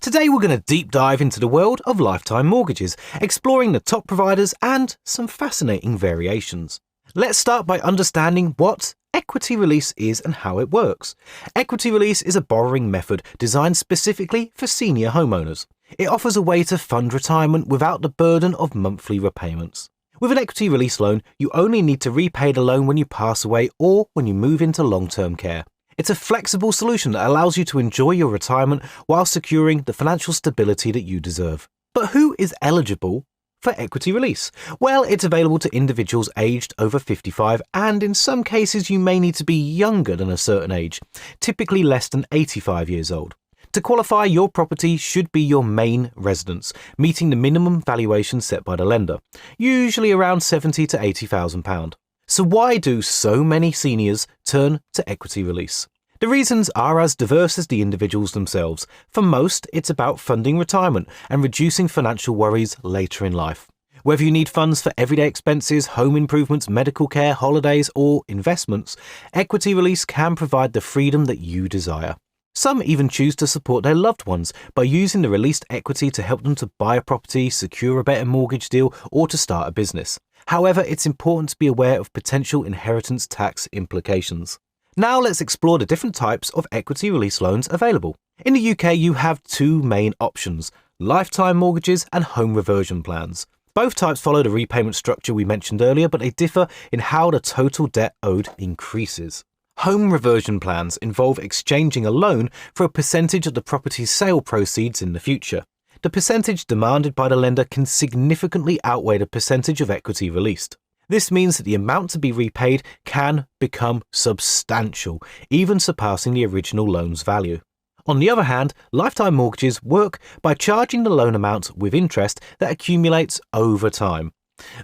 Today we're going to deep dive into the world of lifetime mortgages, exploring the top providers and some fascinating variations. Let's start by understanding what equity release is and how it works. Equity release is a borrowing method designed specifically for senior homeowners. It offers a way to fund retirement without the burden of monthly repayments. With an equity release loan, you only need to repay the loan when you pass away or when you move into long-term care. It's a flexible solution that allows you to enjoy your retirement while securing the financial stability that you deserve. But who is eligible for equity release? Well, it's available to individuals aged over 55, and in some cases you may need to be younger than a certain age, typically less than 85 years old. To qualify, your property should be your main residence, meeting the minimum valuation set by the lender, usually around £70,000 to £80,000. So why do so many seniors turn to equity release? The reasons are as diverse as the individuals themselves. For most, it's about funding retirement and reducing financial worries later in life. Whether you need funds for everyday expenses, home improvements, medical care, holidays, or investments, equity release can provide the freedom that you desire. Some even choose to support their loved ones by using the released equity to help them to buy a property, secure a better mortgage deal, or to start a business. However, it's important to be aware of potential inheritance tax implications. Now let's explore the different types of equity release loans available. In the UK, you have two main options: lifetime mortgages and home reversion plans. Both types follow the repayment structure we mentioned earlier, but they differ in how the total debt owed increases. Home reversion plans involve exchanging a loan for a percentage of the property's sale proceeds in the future. The percentage demanded by the lender can significantly outweigh the percentage of equity released. This means that the amount to be repaid can become substantial, even surpassing the original loan's value. On the other hand, lifetime mortgages work by charging the loan amount with interest that accumulates over time.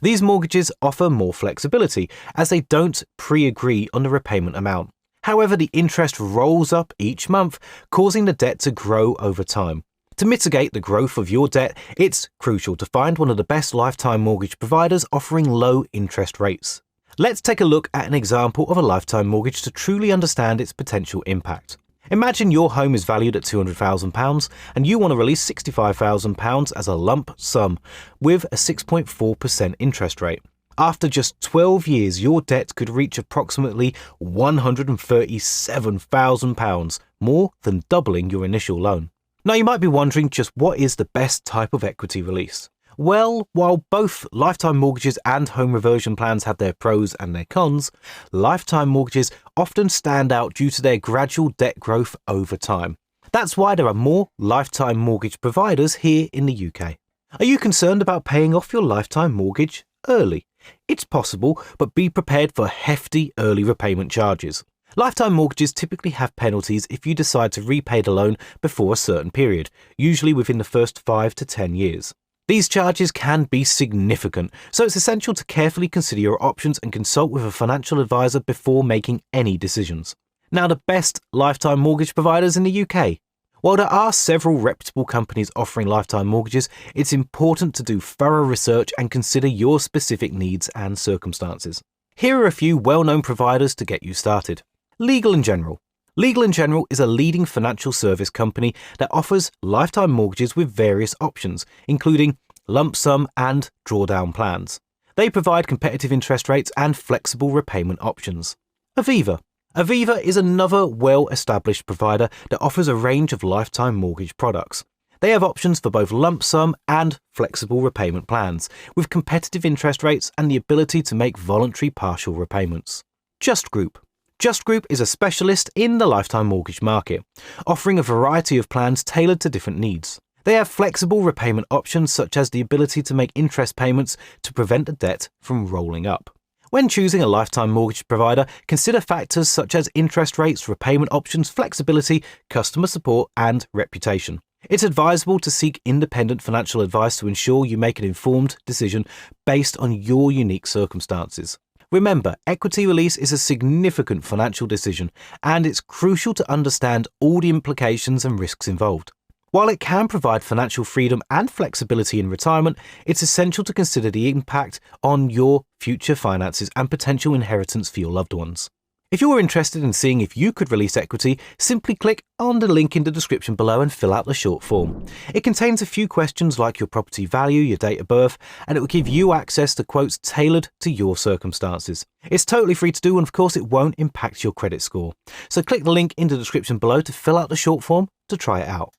These mortgages offer more flexibility, as they don't pre-agree on the repayment amount. However, the interest rolls up each month, causing the debt to grow over time. To mitigate the growth of your debt, it's crucial to find one of the best lifetime mortgage providers offering low interest rates. Let's take a look at an example of a lifetime mortgage to truly understand its potential impact. Imagine your home is valued at £200,000 and you want to release £65,000 as a lump sum with a 6.4% interest rate. After just 12 years, your debt could reach approximately £137,000, more than doubling your initial loan. Now you might be wondering just what is the best type of equity release? Well, while both lifetime mortgages and home reversion plans have their pros and their cons, lifetime mortgages often stand out due to their gradual debt growth over time. That's why there are more lifetime mortgage providers here in the UK. Are you concerned about paying off your lifetime mortgage early? It's possible, but be prepared for hefty early repayment charges. Lifetime mortgages typically have penalties if you decide to repay the loan before a certain period, usually within the first 5 to 10 years. These charges can be significant, so it's essential to carefully consider your options and consult with a financial advisor before making any decisions. Now, the best lifetime mortgage providers in the UK. While there are several reputable companies offering lifetime mortgages, it's important to do thorough research and consider your specific needs and circumstances. Here are a few well-known providers to get you started. Legal & General. Legal & General is a leading financial service company that offers lifetime mortgages with various options, including lump sum and drawdown plans. They provide competitive interest rates and flexible repayment options. Aviva. Aviva is another well-established provider that offers a range of lifetime mortgage products. They have options for both lump sum and flexible repayment plans, with competitive interest rates and the ability to make voluntary partial repayments. Just Group. Just Group is a specialist in the lifetime mortgage market, offering a variety of plans tailored to different needs. They have flexible repayment options such as the ability to make interest payments to prevent the debt from rolling up. When choosing a lifetime mortgage provider, consider factors such as interest rates, repayment options, flexibility, customer support, and reputation. It's advisable to seek independent financial advice to ensure you make an informed decision based on your unique circumstances. Remember, equity release is a significant financial decision, and it's crucial to understand all the implications and risks involved. While it can provide financial freedom and flexibility in retirement, it's essential to consider the impact on your future finances and potential inheritance for your loved ones. If you're interested in seeing if you could release equity, simply click on the link in the description below and fill out the short form. It contains a few questions like your property value, your date of birth, and it will give you access to quotes tailored to your circumstances. It's totally free to do, and of course it won't impact your credit score. So click the link in the description below to fill out the short form to try it out.